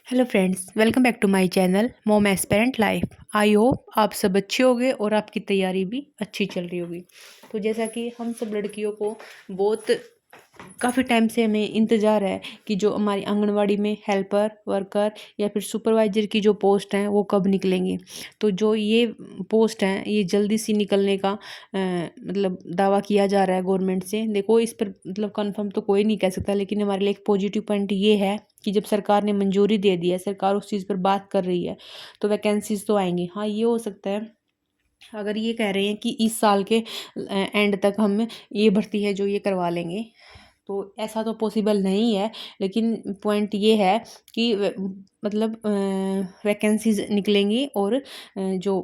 Hello friends, welcome back to my channel mom aspirant life. I hope आप सब अच्छे होंगे और आपकी तैयारी भी अच्छी चल रही होगी। तो जैसा कि हम सब लड़कियों को बहुत काफ़ी टाइम से हमें इंतज़ार है कि जो हमारी आंगनवाड़ी में हेल्पर, वर्कर या फिर सुपरवाइज़र की जो पोस्ट हैं वो कब निकलेंगी। तो जो ये पोस्ट हैं ये जल्दी सी निकलने का मतलब दावा किया जा रहा है गवर्नमेंट से। देखो, इस पर मतलब कंफर्म तो कोई नहीं कह सकता, लेकिन हमारे लिए एक पॉजिटिव पॉइंट ये है कि जब सरकार ने मंजूरी दे दी है, सरकार उस चीज़ पर बात कर रही है, तो वैकेंसीज तो आएंगी। हाँ, ये हो सकता है अगर ये कह रहे हैं कि इस साल के एंड तक हम ये भर्ती है जो ये करवा लेंगे, तो ऐसा तो पॉसिबल नहीं है। लेकिन पॉइंट ये है कि मतलब वैकेंसीज निकलेंगी और जो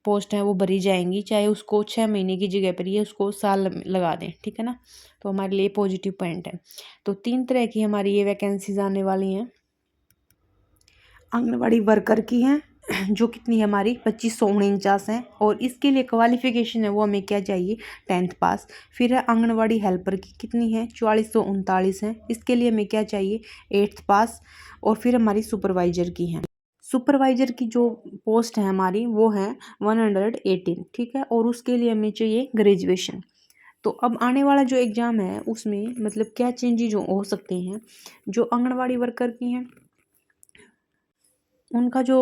पोस्ट हैं वो भरी जाएंगी, चाहे उसको 6 महीने की जगह पर ये उसको साल लगा दें। ठीक है ना। तो हमारे लिए पॉजिटिव पॉइंट है। तो 3 तरह की हमारी ये वैकेंसीज आने वाली हैं। आंगनवाड़ी वर्कर की हैं जो कितनी हमारी 2549 हैं, और इसके लिए क्वालिफिकेशन है वो हमें क्या चाहिए, 10th पास। फिर है आंगनवाड़ी हेल्पर की कितनी है, 4439 हैं, इसके लिए हमें क्या चाहिए, 8th पास। और फिर हमारी सुपरवाइजर की हैं। सुपरवाइजर की जो पोस्ट है हमारी वो है 118। ठीक है, और उसके लिए हमें चाहिए ग्रेजुएशन। तो अब आने वाला जो एग्ज़ाम है उसमें मतलब क्या चेंजेज हो सकते हैं। जो आंगनवाड़ी वर्कर की हैं उनका जो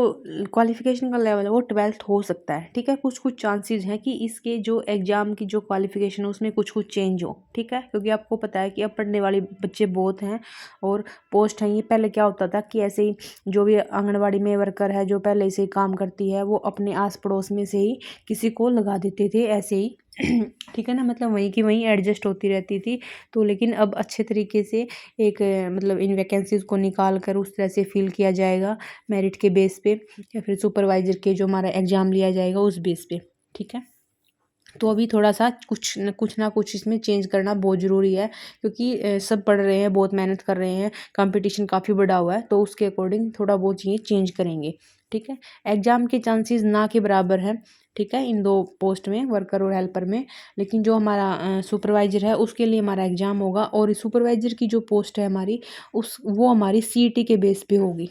क्वालिफ़िकेशन का लेवल है वो 12th हो सकता है। ठीक है, कुछ कुछ चांसेस हैं कि इसके जो एग्ज़ाम की जो क्वालिफ़िकेशन है उसमें कुछ कुछ चेंज हो। ठीक है, क्योंकि आपको पता है कि अब पढ़ने वाले बच्चे बहुत हैं और पोस्ट हैं। ये पहले क्या होता था कि ऐसे ही जो भी आंगनवाड़ी में वर्कर है जो पहले से ही काम करती है वो अपने आस पड़ोस में से ही किसी को लगा देते थे ऐसे ही। ठीक है ना, मतलब वहीं की वहीं एडजस्ट होती रहती थी। तो लेकिन अब अच्छे तरीके से एक मतलब इन वैकेंसीज़ को निकाल कर उस तरह से फिल किया जाएगा, मेरिट के बेस पे या फिर सुपरवाइज़र के जो हमारा एग्ज़ाम लिया जाएगा उस बेस पे। ठीक है, तो अभी थोड़ा सा कुछ ना कुछ इसमें चेंज करना बहुत ज़रूरी है, क्योंकि सब पढ़ रहे हैं, बहुत मेहनत कर रहे हैं, कंपटीशन काफ़ी बढ़ा हुआ है, तो उसके अकॉर्डिंग थोड़ा बहुत ये चेंज करेंगे। ठीक है, एग्ज़ाम के चांसेस ना के बराबर हैं। ठीक है, इन दो पोस्ट में, वर्कर और हेल्पर में। लेकिन जो हमारा सुपरवाइज़र है उसके लिए हमारा एग्ज़ाम होगा, और सुपरवाइज़र की जो पोस्ट है हमारी वो हमारी CET के बेस पे होगी।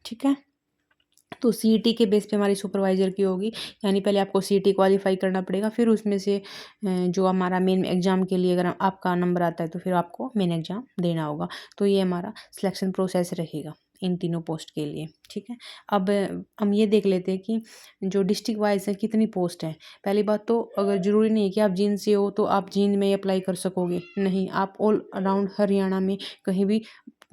ठीक है, तो CET के बेस पे हमारी सुपरवाइज़र की होगी। यानी पहले आपको CET क्वालिफाई करना पड़ेगा, फिर उसमें से जो हमारा मेन एग्ज़ाम के लिए अगर आपका नंबर आता है तो फिर आपको मेन एग्ज़ाम देना होगा। तो ये हमारा सिलेक्शन प्रोसेस रहेगा इन तीनों पोस्ट के लिए। ठीक है, अब हम ये देख लेते हैं कि जो डिस्ट्रिक्ट वाइज है कितनी पोस्ट है। पहली बात तो अगर ज़रूरी नहीं है कि आप जींद से हो तो आप जींद में अप्लाई कर सकोगे, नहीं, आप ऑल अराउंड हरियाणा में कहीं भी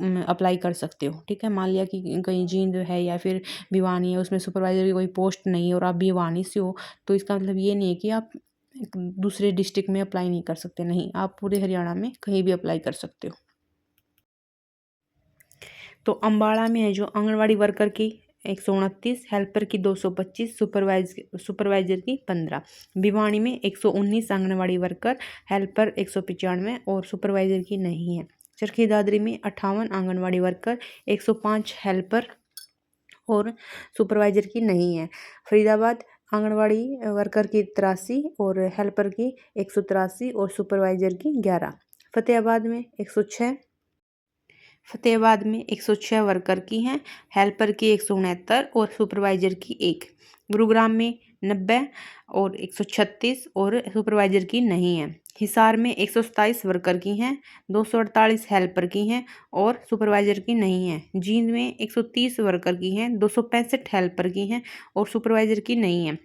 अप्लाई कर सकते हो। ठीक है, मान लिया कि कहीं जींद है या फिर भिवानी है, उसमें सुपरवाइज़र की कोई पोस्ट नहीं है और आप भिवानी से हो, तो इसका मतलब ये नहीं है कि आप एक दूसरे डिस्ट्रिक्ट में अप्लाई नहीं कर सकते, नहीं, आप पूरे हरियाणा में कहीं भी अप्लाई कर सकते हो। तो अम्बाड़ा में है जो आंगनवाड़ी वर्कर की 129, हेल्पर की 225, सुपरवाइजर की 15। भिवानी में 119 आंगनवाड़ी वर्कर, हेल्पर 195 और सुपरवाइजर की नहीं है। चरखी दादरी में 58 आंगनवाड़ी वर्कर, 105 हेल्पर और सुपरवाइजर की नहीं है। फरीदाबाद आंगनवाड़ी वर्कर की 83 और हेल्पर की 183 और सुपरवाइजर की 11। फतेहाबाद में 106 वर्कर की हैं, हेल्पर की 169 और सुपरवाइजर की 1। गुरुग्राम में 90 और 136 और सुपरवाइजर की नहीं है। हिसार में 127 वर्कर की हैं, 248 हेल्पर की हैं और सुपरवाइजर की नहीं है। जींद में 130 वर्कर की हैं, 265 हेल्पर की हैं और सुपरवाइजर की नहीं है।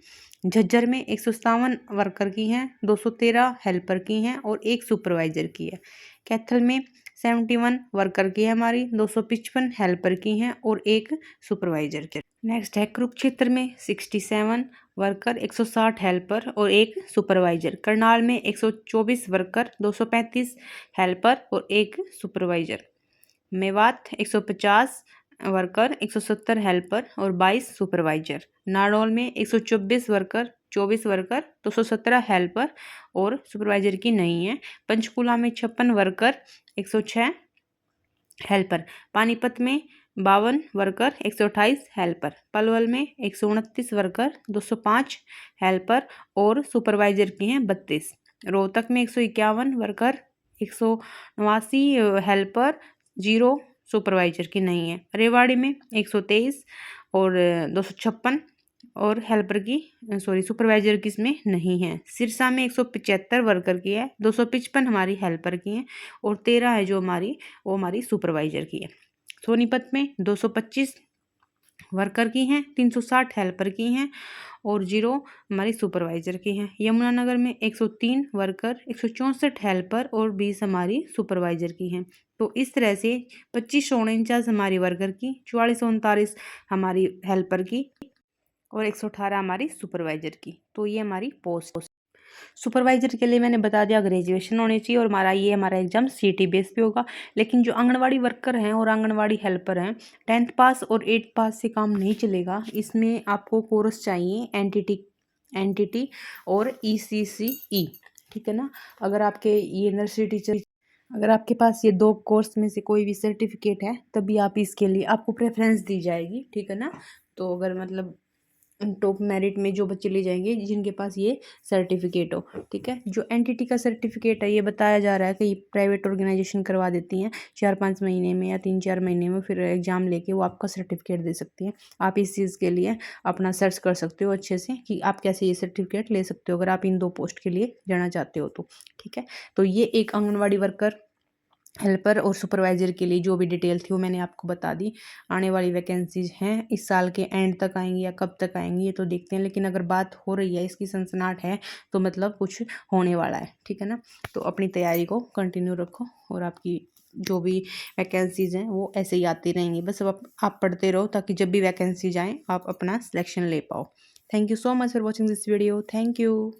झज्जर में 157 वर्कर की हैं, 213 हेल्पर की हैं और 1 सुपरवाइजर की है। कैथल में 71 वर्कर की है हमारी, 255 हेल्पर की हैं और 1 सुपरवाइजर की। नेक्स्ट है कुरुक्षेत्र में 67 वर्कर, 160 हेल्पर और 1 सुपरवाइजर। करनाल में 124 वर्कर, 235 हेल्पर और 1 सुपरवाइजर। मेवात 150 वर्कर, 170 हेल्पर और 22 सुपरवाइजर। नारनौल में 124 वर्कर, 24 वर्कर, 217 हेल्पर और सुपरवाइजर की नहीं है। पंचकुला में 56 वर्कर, 106 हेल्पर। पानीपत में 52 वर्कर, 128 हेल्पर। पलवल में 129 वर्कर, 205 हेल्पर और सुपरवाइजर की हैं 32। रोहतक में 151 वर्कर, 189 हेल्पर, 0 सुपरवाइजर की नहीं है। रेवाड़ी में 123 और 256 और हेल्पर की सुपरवाइजर की इसमें नहीं है। सिरसा में 175 वर्कर की है, 255 हमारी हेल्पर की हैं और 13 है जो वो हमारी सुपरवाइजर की है। सोनीपत में 225 वर्कर की हैं, 360 हेल्पर की हैं और 0 हमारी सुपरवाइजर की हैं। यमुनानगर में 103 वर्कर, 164 हेल्पर और 20 हमारी सुपरवाइजर की हैं। तो इस तरह से 2549 हमारी वर्कर की, 4439 हमारी हेल्पर की और 118 हमारी सुपरवाइजर की। तो ये हमारी पोस्ट। सुपरवाइजर के लिए मैंने बता दिया ग्रेजुएशन होनी चाहिए और हमारा एग्जाम सीटी बेस पे होगा। लेकिन जो आंगनवाड़ी वर्कर हैं और आंगनवाड़ी हेल्पर हैं, 10th पास और 8th पास से काम नहीं चलेगा। इसमें आपको कोर्स चाहिए एनटीटी और ईसीसीई, ठीक है ना। अगर आपके ये नर्सरी टीचर, अगर आपके पास ये 2 कोर्स में से कोई भी सर्टिफिकेट है तभी आप इसके लिए आपको प्रेफरेंस दी जाएगी, ठीक है ना। तो अगर मतलब टॉप मेरिट में जो बच्चे ले जाएंगे जिनके पास ये सर्टिफिकेट हो, ठीक है। जो एनटीटी का सर्टिफिकेट है ये बताया जा रहा है कि प्राइवेट ऑर्गेनाइजेशन करवा देती हैं 4-5 महीने में या 3-4 महीने में, फिर एग्जाम लेके वो आपका सर्टिफिकेट दे सकती हैं। आप इस चीज़ के लिए अपना सर्च कर सकते हो अच्छे से कि आप कैसे ये सर्टिफिकेट ले सकते हो अगर आप इन 2 पोस्ट के लिए जाना चाहते हो तो, ठीक है। तो ये एक आंगनवाड़ी वर्कर, हेल्पर और सुपरवाइजर के लिए जो भी डिटेल थी वो मैंने आपको बता दी। आने वाली वैकेंसीज हैं, इस साल के एंड तक आएंगी या कब तक आएंगी ये तो देखते हैं, लेकिन अगर बात हो रही है, इसकी सनसनाहट है, तो मतलब कुछ होने वाला है, ठीक है ना। तो अपनी तैयारी को कंटिन्यू रखो और आपकी जो भी वैकेंसीज हैं वो ऐसे ही आती रहेंगी। बस अब आप पढ़ते रहो ताकि जब भी वैकेंसीज आएँ आप अपना सिलेक्शन ले पाओ। Thank you so much for watching this video. Thank you.